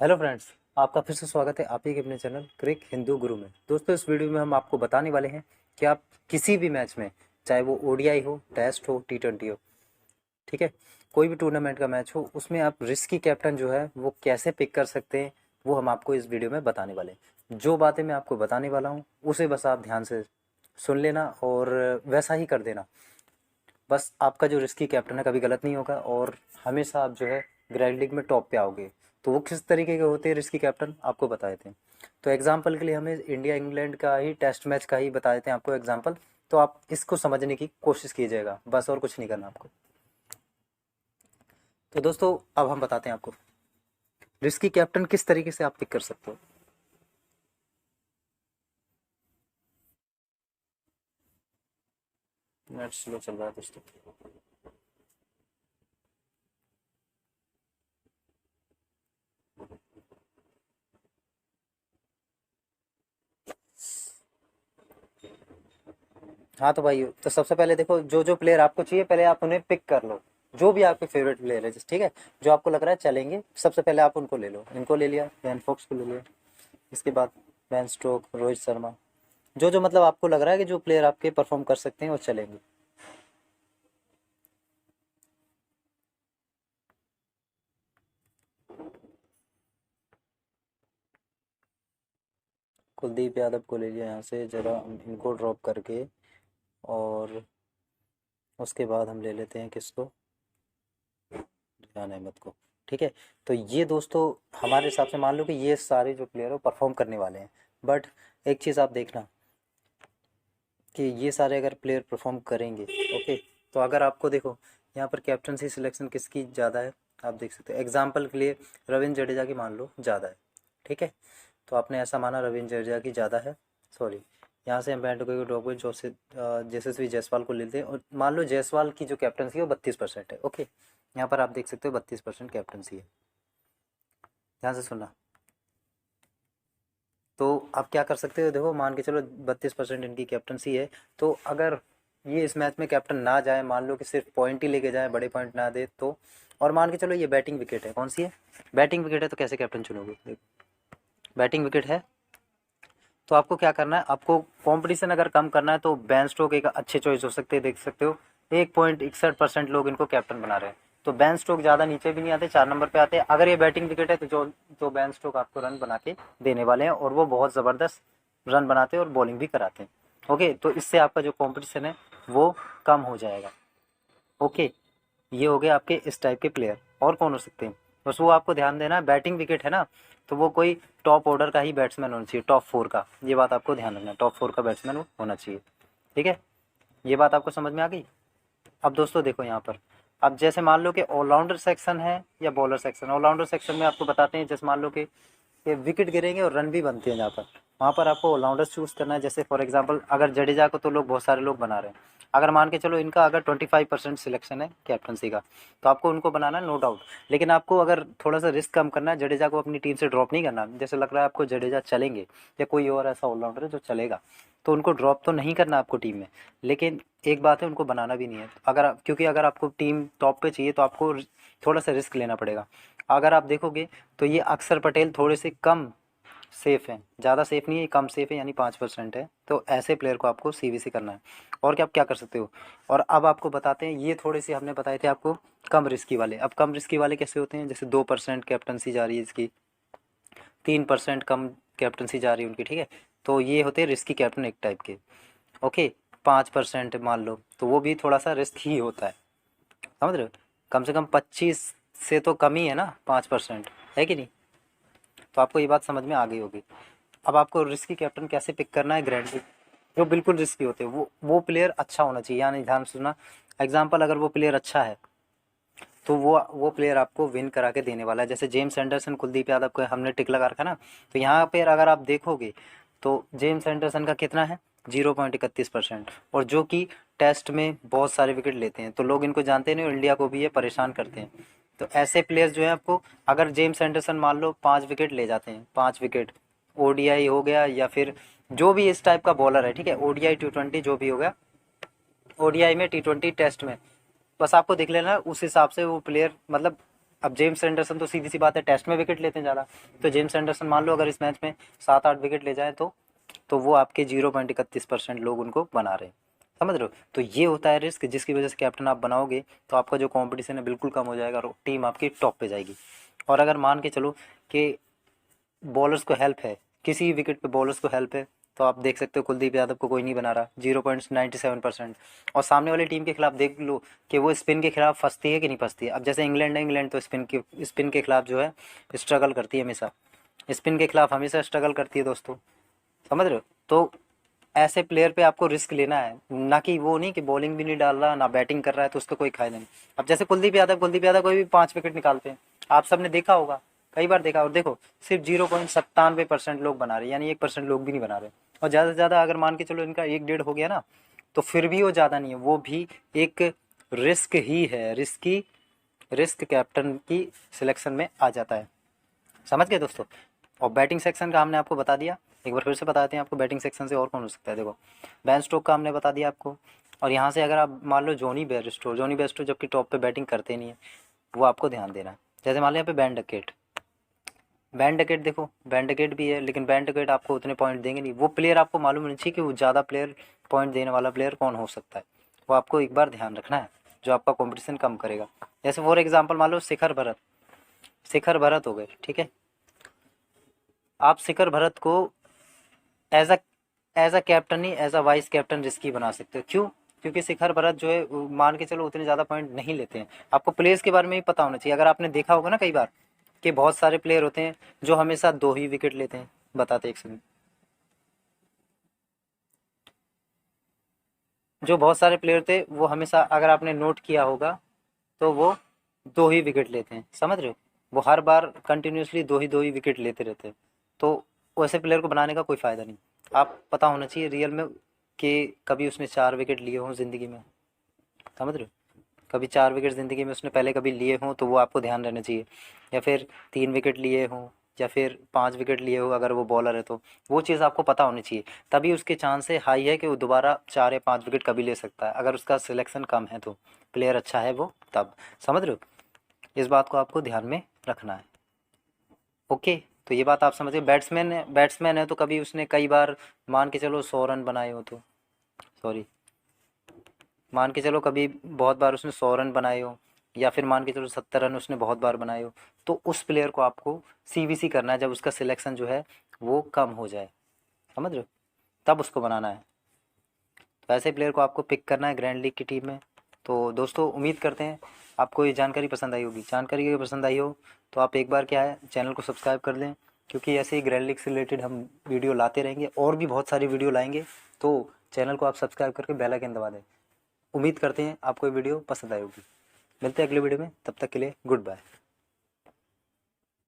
Hello friends, आपका फिर से स्वागत है आप ही के अपने चैनल क्रिक हिंदू गुरु में। दोस्तों, इस वीडियो में हम आपको बताने वाले हैं कि आप किसी भी मैच में, चाहे वो ओडीआई हो, टेस्ट हो, टी20 हो, ठीक है, कोई भी टूर्नामेंट का मैच हो, उसमें आप रिस्की कैप्टन जो है वो कैसे पिक कर सकते हैं, वो हम आपको इस वीडियो में बताने वाले हैं। जो बातें मैं आपको बताने वाला हूँ उसे बस आप ध्यान से सुन लेना और वैसा ही कर देना। बस आपका जो रिस्की कैप्टन है कभी गलत नहीं होगा और हमेशा आप जो है ग्रैंड लीग में टॉप पे आओगे। तो वो किस तरीके के होते हैं रिस्की कैप्टन, आपको बताए थे। तो एग्जाम्पल के लिए हमें इंडिया इंग्लैंड का ही टेस्ट मैच का ही बताए थे आपको एग्जाम्पल। तो आप इसको समझने की कोशिश कीजिएगा, बस और कुछ नहीं करना आपको। तो दोस्तों, अब हम बताते हैं आपको रिस्की कैप्टन किस तरीके से आप पिक कर सकते हो। नेट स्लो चल रहा है दोस्तों। हाँ तो भाई, तो सबसे पहले देखो, जो जो प्लेयर आपको चाहिए पहले आप उन्हें पिक कर लो। जो भी आपके फेवरेट प्लेयर है, ठीक है, जो आपको लग रहा है चलेंगे, सबसे पहले आप उनको ले लो। इनको ले लिया, बैन फॉक्स को ले लिया, इसके बाद बैन स्टोक, रोहित शर्मा, जो जो मतलब आपको लग रहा है कि जो प्लेयर आपके परफॉर्म कर सकते हैं वो चलेंगे। कुलदीप यादव को ले लिया यहाँ से, जरा इनको ड्रॉप करके, और उसके बाद हम ले लेते हैं किसको, रियान अहमद को। ठीक है, तो ये दोस्तों हमारे हिसाब से मान लो कि ये सारे जो प्लेयर हो परफॉर्म करने वाले हैं। बट एक चीज़ आप देखना कि ये सारे अगर प्लेयर परफॉर्म करेंगे, ओके, तो अगर आपको देखो यहाँ पर कैप्टनसी सिलेक्शन किसकी ज़्यादा है, आप देख सकते हो। एग्जाम्पल के लिए रविंद्र जडेजा की मान लो ज़्यादा है, ठीक है, तो आपने ऐसा माना रविंद्र जडेजा की ज़्यादा है, सॉरी, यहाँ से हम बैंड को ड्रॉप जो से यशस्वी जायसवाल को लेते हैं, और मान लो जायसवाल की जो कैप्टनसी है वो 32% है, ओके, यहाँ पर आप देख सकते हो 32% कैप्टनसी है। ध्यान से सुनना। तो आप क्या कर सकते हो, देखो मान के चलो 32% इनकी कैप्टनसी है, तो अगर ये इस मैच में कैप्टन ना जाए, मान लो कि सिर्फ पॉइंट ही लेके जाए, बड़े पॉइंट ना दे तो, और मान के चलो ये बैटिंग विकेट है, कौन सी है, बैटिंग विकेट है, तो कैसे कैप्टन चुनोगे, देखो बैटिंग विकेट है, तो आपको क्या करना है, आपको कंपटीशन अगर कम करना है तो बैन स्टोक एक अच्छे चॉइस हो सकते हैं, देख सकते हो 1.61% लोग इनको कैप्टन बना रहे हैं। तो बैन स्टोक ज़्यादा नीचे भी नहीं आते, 4 नंबर पे आते हैं। अगर ये बैटिंग विकेट है तो बैन स्टोक आपको रन बना के देने वाले हैं, और वो बहुत ज़बरदस्त रन बनाते हैं और बॉलिंग भी कराते हैं। ओके, तो इससे आपका जो कॉम्पिटिशन है वो कम हो जाएगा। ओके, ये हो गए आपके इस टाइप के प्लेयर। और कौन हो सकते हैं, बस वो आपको ध्यान देना है, बैटिंग विकेट है ना, तो वो कोई टॉप ऑर्डर का ही बैट्समैन होना चाहिए, टॉप 4 का, ये बात आपको ध्यान रखना है, टॉप 4 का बैट्समैन होना चाहिए। ठीक है, ये बात आपको समझ में आ गई। अब दोस्तों देखो यहाँ पर, अब जैसे मान लो कि ऑलराउंडर सेक्शन है या बॉलर सेक्शन, ऑलराउंडर सेक्शन में आपको बताते हैं, जैसे मान लो कि विकेट गिरेंगे और रन भी बनते हैं जहाँ पर, वहाँ पर आपको ऑलराउंडर चूज़ करना है। जैसे फॉर एग्जांपल अगर जडेजा को तो लोग, बहुत सारे लोग बना रहे हैं, अगर मान के चलो इनका अगर 25% सिलेक्शन है कैप्टनसी का, तो आपको उनको बनाना है, नो डाउट। लेकिन आपको अगर थोड़ा सा रिस्क कम करना है, जडेजा को अपनी टीम से ड्रॉप नहीं करना, जैसे लग रहा है आपको जडेजा चलेंगे या कोई और ऐसा ऑलराउंडर है जो चलेगा, तो उनको ड्रॉप तो नहीं करना आपको टीम में, लेकिन एक बात है, उनको बनाना भी नहीं है। क्योंकि अगर आपको टीम टॉप पे चाहिए तो आपको थोड़ा सा रिस्क लेना पड़ेगा। अगर आप देखोगे तो ये अक्षर पटेल थोड़े से कम सेफ है, ज़्यादा सेफ नहीं है, कम सेफ है, यानी 5% है, तो ऐसे प्लेयर को आपको सीवीसी करना है। और क्या आप क्या कर सकते हो, और अब आपको बताते हैं, ये थोड़े से हमने बताए थे आपको कम रिस्की वाले। अब कम रिस्की वाले कैसे होते हैं, जैसे 2% कैप्टनसी जा रही है इसकी, 3% कम कैप्टनसी जा रही है उनकी, ठीक है, तो ये होते हैं रिस्की कैप्टन एक टाइप के। ओके, 5% मान लो, तो वो भी थोड़ा सा रिस्क ही होता है, समझ रहे हो, कम से कम 25 से तो कम ही है ना, 5% है कि नहीं। तो आपको ये बात समझ में आ गई होगी। अब आपको रिस्की कैप्टन कैसे पिक करना है, ग्रैंड लीग जो बिल्कुल रिस्की होते हैं, वो प्लेयर अच्छा होना चाहिए, यानी ध्यान से सुनना। एग्जाम्पल, अगर वो प्लेयर अच्छा है तो वो प्लेयर आपको विन करा के देने वाला है। जैसे जेम्स एंडरसन, कुलदीप यादव को हमने टिक लगा रखा ना, तो यहाँ पर अगर आप देखोगे तो जेम्स एंडरसन का कितना है, 0.31%, और जो कि टेस्ट में बहुत सारे विकेट लेते हैं, तो लोग इनको जानते नहीं, इंडिया को भी ये परेशान करते हैं। तो ऐसे प्लेयर्स जो है आपको, अगर जेम्स एंडरसन मान लो 5 विकेट ले जाते हैं, 5 विकेट, ओडीआई हो गया या फिर जो भी इस टाइप का बॉलर है, ठीक है, ओडीआई T20 जो भी हो गया, ओडीआई में, T20 टेस्ट में, बस आपको देख लेना उस हिसाब से वो प्लेयर मतलब अब जेम्स एंडरसन तो सीधी सी बात है टेस्ट में विकेट लेते हैं ज़्यादा, तो जेम्स एंडरसन मान लो अगर इस मैच में 7-8 विकेट ले जाए तो वो आपके 0.31% लोग उनको बना रहे हैं, समझ रहे हो। तो ये होता है रिस्क, जिसकी वजह से कैप्टन आप बनाओगे तो आपका जो कंपटीशन है बिल्कुल कम हो जाएगा और टीम आपकी टॉप पे जाएगी। और अगर मान के चलो कि बॉलर्स को हेल्प है, किसी विकेट पे बॉलर्स को हेल्प है, तो आप देख सकते हो कुलदीप यादव को कोई नहीं बना रहा 0.97%। और सामने वाली टीम के खिलाफ देख लो कि वो स्पिन के खिलाफ फंसती है कि नहीं फंसती है। अब जैसे इंग्लैंड है, इंग्लैंड तो स्पिन के खिलाफ जो है स्ट्रगल करती है हमेशा, स्पिन के खिलाफ हमेशा स्ट्रगल करती है दोस्तों, समझ रहे हो। तो ऐसे प्लेयर पे आपको रिस्क लेना है, ना कि वो नहीं कि बॉलिंग भी नहीं डाल रहा ना बैटिंग कर रहा है तो उसका कोई फायदा नहीं। अब जैसे कुलदीप यादव कोई भी 5 विकेट निकालते हैं, आप सबने देखा होगा, कई बार देखा, और देखो सिर्फ 0.97% लोग बना रहे हैं, यानी 1% लोग भी नहीं बना रहे। और ज़्यादा से ज़्यादा अगर मान के चलो इनका 1-1.5 हो गया ना, तो फिर भी वो ज़्यादा नहीं है, वो भी एक रिस्क ही है, रिस्क कैप्टन की सिलेक्शन में आ जाता है, समझ गए दोस्तों। और बैटिंग सेक्शन का हमने आपको बता दिया, एक बार फिर से बताते हैं आपको बैटिंग सेक्शन से और कौन हो सकता है। देखो बेन स्टोक का हमने बता दिया आपको, और यहाँ से अगर आप मान लो जॉनी बेयरस्टो जबकि टॉप पे बैटिंग करते नहीं है, वो आपको ध्यान देना है। जैसे मान लो यहाँ पे बैन डकेट देखो, बैन डकेट भी है, लेकिन बैन डकेट आपको उतने पॉइंट देंगे नहीं। वो प्लेयर आपको मालूम नहीं चाहिए कि वो ज़्यादा प्लेयर पॉइंट देने वाला प्लेयर कौन हो सकता है, वो आपको एक बार ध्यान रखना है, जो आपका कॉम्पिटिशन कम करेगा। जैसे फॉर एग्जाम्पल मान लो शिखर भरत हो गए, ठीक है। आप शिखर भरत को एज अ कैप्टन ही, as a vice captain risky बना सकते हो। क्यों? क्योंकि शिखर भरत जो है मान के चलो उतने ज़्यादा पॉइंट नहीं लेते हैं। आपको प्लेयर्स के बारे में भी पता होना चाहिए। अगर आपने देखा होगा ना कई बार कि बहुत सारे प्लेयर होते हैं जो हमेशा 2 ही विकेट लेते हैं, बताते एक सेकंड। जो बहुत सारे प्लेयर थे वो हमेशा, अगर आपने नोट किया होगा, तो वो 2 ही विकेट लेते हैं, समझ रहे हो। वो हर बार कंटिन्यूसली 2 ही विकेट लेते रहते हैं। तो वैसे प्लेयर को बनाने का कोई फ़ायदा नहीं। आप पता होना चाहिए रियल में कि कभी उसने 4 विकेट लिए हों ज़िंदगी में, समझ रहे हो। कभी 4 विकेट ज़िंदगी में उसने पहले कभी लिए हों तो वो आपको ध्यान रहना चाहिए। या फिर 3 विकेट लिए हों, या फिर 5 विकेट लिए हो अगर वो बॉलर है तो वो चीज़ आपको पता होनी चाहिए। तभी उसके चांस है हाई है कि वो दोबारा 4 या 5 विकेट कभी ले सकता है, अगर उसका सिलेक्शन कम है तो, प्लेयर अच्छा है वो तब, समझ रहे हो। इस बात को आपको ध्यान में रखना है। ओके, तो ये बात आप समझिए। बैट्समैन है तो कभी उसने कई बार मान के चलो 100 रन बनाए हो तो, सॉरी, मान के चलो कभी बहुत बार उसने 100 रन बनाए हो, या फिर मान के चलो 70 रन उसने बहुत बार बनाए हो, तो उस प्लेयर को आपको सीवीसी करना है जब उसका सिलेक्शन जो है वो कम हो जाए, समझ रहे हो, तब उसको बनाना है। तो ऐसे प्लेयर को आपको पिक करना है ग्रैंड लीग की टीम में। तो दोस्तों उम्मीद करते हैं आपको ये जानकारी पसंद आई होगी। जानकारी अगर पसंद आई हो तो आप एक बार क्या है चैनल को सब्सक्राइब कर दें, क्योंकि ऐसे ही ग्रैंड लीग से रिलेटेड हम वीडियो लाते रहेंगे, और भी बहुत सारी वीडियो लाएंगे। तो चैनल को आप सब्सक्राइब करके बेल आइकन दबा दें। उम्मीद करते हैं आपको ये वीडियो पसंद आई होगी। मिलते हैं अगले वीडियो में, तब तक के लिए गुड बाय।